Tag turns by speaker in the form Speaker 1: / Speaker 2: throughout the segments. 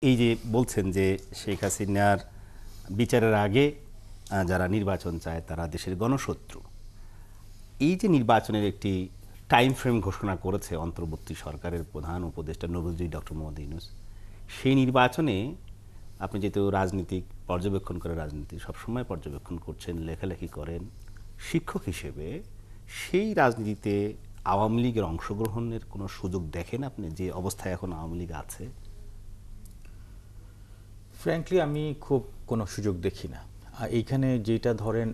Speaker 1: এই যে বলছেন যে শেখ হাসিনার বিচারের আগে যারা নির্বাচন চায় তারা দেশের গণশত্রু, এই যে নির্বাচনের একটি টাইম ফ্রেম ঘোষণা করেছে অন্তর্বর্তী সরকারের প্রধান উপদেষ্টা নবজুই ডক্টর মোহাম্মদ ইউনূস, সেই নির্বাচনে আপনি যেহেতু রাজনীতিক পর্যবেক্ষণ করে রাজনীতি সবসময় পর্যবেক্ষণ করছেন, লেখালেখি করেন, শিক্ষক হিসেবে সেই রাজনীতিতে আওয়ামী লীগের অংশগ্রহণের কোনো সুযোগ দেখেন আপনি, যে অবস্থায় এখন আওয়ামী লীগ আছে?
Speaker 2: ফ্র্যাঙ্কলি আমি খুব কোনো সুযোগ দেখি না। এইখানে যেটা ধরেন,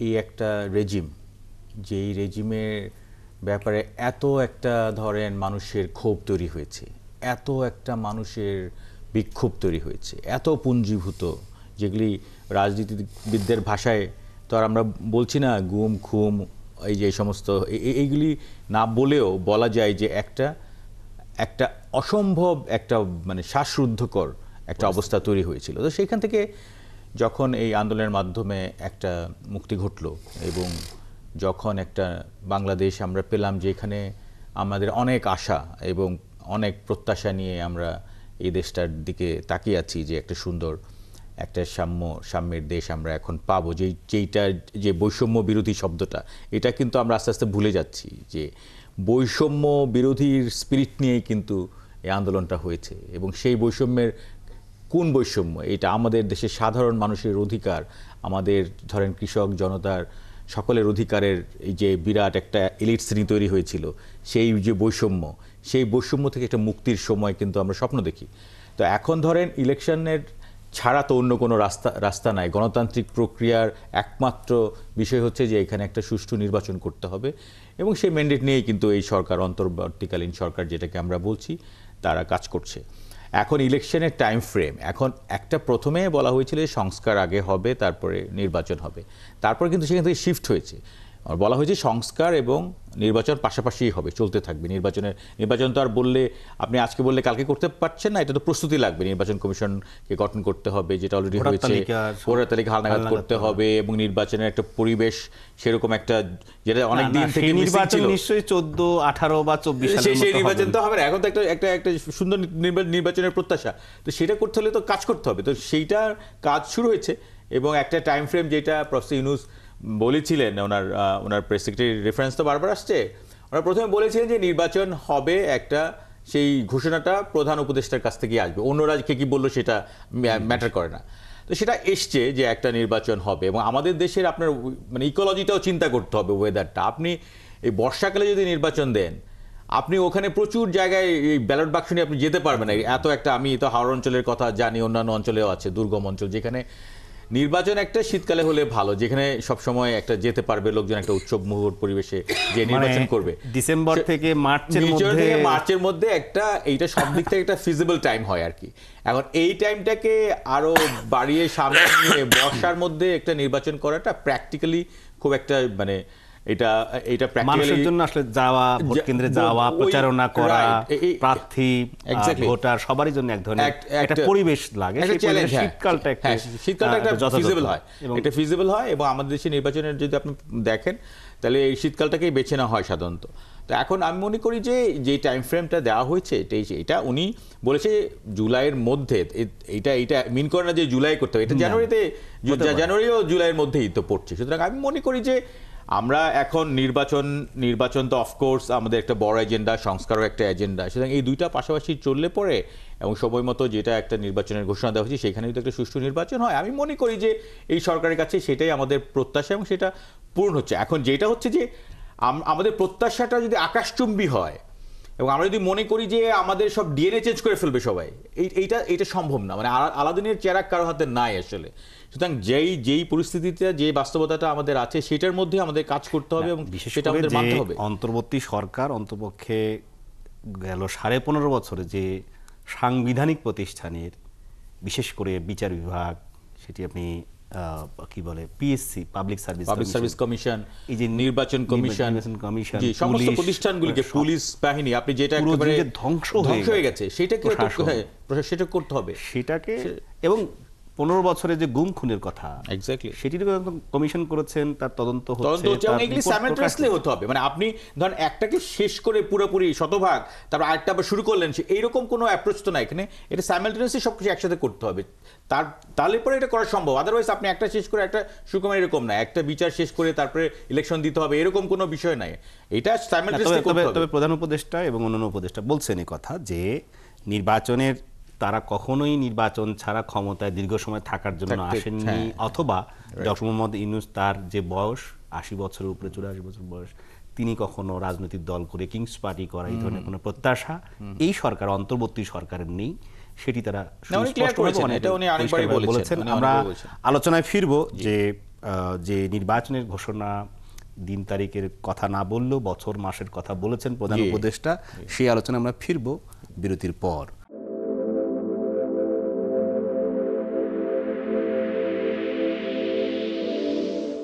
Speaker 2: এই একটা রেজিম, যেই রেজিমের ব্যাপারে এত একটা ধরেন মানুষের ক্ষোভ তৈরি হয়েছে, এত একটা মানুষের বিক্ষোভ তৈরি হয়েছে, এত পুঞ্জীভূত, যেগুলি রাজনীতিবিদদের ভাষায় তো আর আমরা বলছি না গুম খুম, এই যে সমস্ত এইগুলি না বলেও বলা যায় যে একটা একটা অসম্ভব একটা মানে শ্বাসরুদ্ধকর একটা অবস্থা তৈরি হয়েছিল। তো সেইখান থেকে যখন এই আন্দোলনের মাধ্যমে একটা মুক্তি ঘটলো এবং যখন একটা বাংলাদেশ আমরা পেলাম, যেখানে আমাদের অনেক আশা এবং অনেক প্রত্যাশা নিয়ে আমরা এই দেশটার দিকে তাকিয়ে আছি, যে একটা সুন্দর একটা সাম্যের দেশ আমরা এখন পাবো, যেইটা যে বৈষম্য বিরোধী শব্দটা, এটা কিন্তু আমরা আস্তে আস্তে ভুলে যাচ্ছি। যে বৈষম্য বিরোধীর স্পিরিট নিয়েই কিন্তু এই আন্দোলনটা হয়েছে, এবং সেই বৈষম্যের কোন বৈষম্য? এটা আমাদের দেশের সাধারণ মানুষের অধিকার, আমাদের ধরেন কৃষক জনতার সকলের অধিকারের এই যে বিরাট একটা এলিট শ্রেণী তৈরি হয়েছিল, সেই যে বৈষম্য, সেই বৈষম্য থেকে একটা মুক্তির সময় কিন্তু আমরা স্বপ্ন দেখি। তো এখন ধরেন ইলেকশনের ছাড়া তো অন্য কোনো রাস্তা নাই। গণতান্ত্রিক প্রক্রিয়ার একমাত্র বিষয় হচ্ছে যে এখানে একটা সুষ্ঠু নির্বাচন করতে হবে, এবং সেই ম্যান্ডেট নিয়েই কিন্তু এই সরকার, অন্তর্বর্তীকালীন সরকার যেটাকে আমরা বলছি, তারা কাজ করছে। এখন ইলেকশনের টাইম ফ্রেম, এখন একটা প্রথমে বলা হয়েছিল সংস্কার আগে হবে, তারপরে নির্বাচন হবে, তারপর কিন্তু সেখান থেকে শিফট হয়েছে, বলা হয়েছে সংস্কার এবং নির্বাচন পাশাপাশি হবে, চলতে থাকবে। নির্বাচন তো আর বললে আপনি আজকে বললে কালকে করতে পারছেন না, এটা তো প্রস্তুতি লাগবে। নির্বাচন কমিশনকে গঠন করতে হবে, যেটা অলরেডি হয়েছে, ভোটার তালিকা হালনাগাদ করতে হবে, এবং নির্বাচনের একটা পরিবেশ সেরকম একটা, যেটা অনেক দিন থেকে
Speaker 1: নির্বাচন নিশ্চয়ই 14, 18 বা 24 সালে
Speaker 2: সেই নির্বাচন তো হবে না। এখন তো একটা সুন্দর নির্বাচনের প্রত্যাশা, তো সেটা করতে হলে তো কাজ করতে হবে। তো সেইটার কাজ শুরু হয়েছে, এবং একটা টাইম ফ্রেম যেটা প্রফেসর ইউনূস বলেছিলেন, ওনার প্রেস সেক্রেটারি রেফারেন্স তো বারবার আসছে, ওনারা প্রথমে বলেছিলেন যে নির্বাচন হবে, একটা সেই ঘোষণাটা প্রধান উপদেষ্টার কাছ থেকে আসবে, অন্যরা কে কি বললো সেটা ম্যাটার করে না। তো সেটা এসছে যে একটা নির্বাচন হবে, এবং আমাদের দেশের আপনার মানে ইকোলজিটাও চিন্তা করতে হবে, ওয়েদারটা। আপনি এই বর্ষাকালে যদি নির্বাচন দেন, আপনি ওখানে প্রচুর জায়গায় এই ব্যালট বাক্স নিয়ে আপনি যেতে পারবেন না। এত একটা, আমি তো হাওড় অঞ্চলের কথা জানি, অন্যান্য অঞ্চলেও আছে দুর্গম অঞ্চল, যেখানে নির্বাচন একটা শীতকালে হলে ভালো, যেখানে সবসময় একটা যেতে পারবে লোকজন, একটা উৎসব মুহুর পরিবেশে যে নির্বাচন করবে।
Speaker 1: ডিসেম্বর থেকে
Speaker 2: মার্চের মধ্যে একটা, এইটা সব দিক থেকে একটা ফিজিবল টাইম হয় আর কি। এখন এই টাইমটাকে আরো বাড়িয়ে সামনে নিয়ে বর্ষার মধ্যে একটা নির্বাচন করাটা প্র্যাকটিক্যালি খুব একটা মানে এটা
Speaker 1: মানুষের জন্য আসলে যাওয়া, ভোট কেন্দ্রে যাওয়া, প্রচারণা করা, প্রার্থী ভোটার সবারই জন্য এক ধরনের একটা পরিবেশ লাগে। শীতকালটা একটা
Speaker 2: ফিজিবল হয়, এবং আমাদের দেশে নির্বাচনের যদি আপনি দেখেন, তাহলে এই শীতকালটাকেই বেছে নেওয়া হয় সাধারণত। তো এখন আমি মনে করি যে টাইম ফ্রেমটা দেওয়া হয়েছে, এটা উনি বলেছে জুলাইয়ের মধ্যে, এইটা মিন করে না যে জুলাই করতে হবে, এটা জানুয়ারিও জুলাইয়ের মধ্যেই তো পড়ছে। সুতরাং আমি মনে করি যে আমরা এখন নির্বাচন তো অফকোর্স আমাদের একটা বড় এজেন্ডা, সংস্কারও একটা এজেন্ডা। সুতরাং এই দুইটা পাশাপাশি চললে পরে, এবং সময় মতো যেটা একটা নির্বাচনের ঘোষণা দেওয়া হয়েছে, সেখানে যদি একটা সুষ্ঠু নির্বাচন হয়, আমি মনে করি যে এই সরকারের কাছে সেটাই আমাদের প্রত্যাশা, এবং সেটা পূরণ হচ্ছে। এখন যেটা হচ্ছে যে আমাদের প্রত্যাশাটা যদি আকাশচুম্বী হয়, এবং আমরা যদি মনে করি যে আমাদের সব ডিএনএ চেঞ্জ করে ফেলবে সবাই, এইটা সম্ভব না। মানে আলাদিনের চেরাগ কারো হাতে নাই আসলে। সুতরাং যেই পরিস্থিতিতে, যে বাস্তবতাটা আমাদের আছে, সেটার মধ্যে আমাদের কাজ করতে হবে, এবং সেটা আমাদের মানতে হবে।
Speaker 1: অন্তর্বর্তী সরকার অন্তপক্ষে গেল 15.5 বছরে যে সাংবিধানিক প্রতিষ্ঠানের, বিশেষ করে বিচার বিভাগ, সেটি আপনি কি বলে, পিএসসি, পাবলিক সার্ভিস কমিশন,
Speaker 2: এই যে নির্বাচন কমিশন, সমস্ত প্রতিষ্ঠানগুলিকে, পুলিশ বাহিনী, আপনি যেটা একেবারে ধ্বংস হয়ে গেছে, সেটাকে সেটা করতে হবে,
Speaker 1: সেটাকে। এবং 15 বছরে যে গুম খুনের কথা,
Speaker 2: এক্স্যাক্টলি
Speaker 1: সেটির কমিশন করেছেন, তার তদন্ত
Speaker 2: তদন্ত
Speaker 1: হচ্ছে,
Speaker 2: হচ্ছে এবং
Speaker 1: তার
Speaker 2: এগুলি
Speaker 1: report
Speaker 2: স্যামেন্টাসলি
Speaker 1: প্রকাশ-
Speaker 2: হতে হবে। মানে আপনি ধরেন একটাকে শেষ করে পুরোপুরি শতভাগ তারপর আরেকটা আবার শুরু করলেন, এইরকম কোনো অ্যাপ্রোচ তো না এখানে। এটা স্যামেন্টাসলি সবকিছু একসাথে করতে হবে, তাহলে পরে এটা করা সম্ভব। আদারওয়াইজ আপনি একটা শেষ করে একটা শুরু করেন, এরকম না একটা বিচার শেষ করে তারপরে ইলেকশন দিতে হবে, এরকম কোনো বিষয় নাই। এটা
Speaker 1: না,
Speaker 2: স্যামেন্টাসলি করতে হবে।
Speaker 1: তবে প্রধান উপদেষ্টা এবং অন্যান্য উপদেষ্টা বলছেন এই কথা যে নির্বাচনের তারা কখনোই নির্বাচন ছাড়া ক্ষমতায় দীর্ঘ সময় থাকার জন্য
Speaker 2: থাকতে-
Speaker 1: আসেননি,
Speaker 2: হ্যাঁ।
Speaker 1: অথবা ডক্টর মোহাম্মদ ইউনূস তার যে বয়স 80 বছরের উপরে, 84 বছর বয়স, তিনি কখনো রাজনৈতিক দল করে কিংস পার্টি করা এই ধরনের কোনো প্রত্যাশা এই সরকার, অন্তর্বর্তী সরকারের নেই। সেটি তারা
Speaker 2: না, উনি clear
Speaker 1: সুস্পষ্টভাবে
Speaker 2: করেছেন,
Speaker 1: অনেক
Speaker 2: এটা উনি অনেকবারই
Speaker 1: পরিষ্কারভাবে
Speaker 2: বলেছেন, উনি
Speaker 1: আমরা
Speaker 2: অনেকবার বলেছেন।
Speaker 1: আলোচনায় ফিরবো যে নির্বাচনের ঘোষণা দিন তারিখের কথা না বললেও বছর মাসের কথা বলেছেন প্রধান
Speaker 2: জি।
Speaker 1: উপদেষ্টা। সেই আলোচনা আমরা ফিরবো বিরতির পর।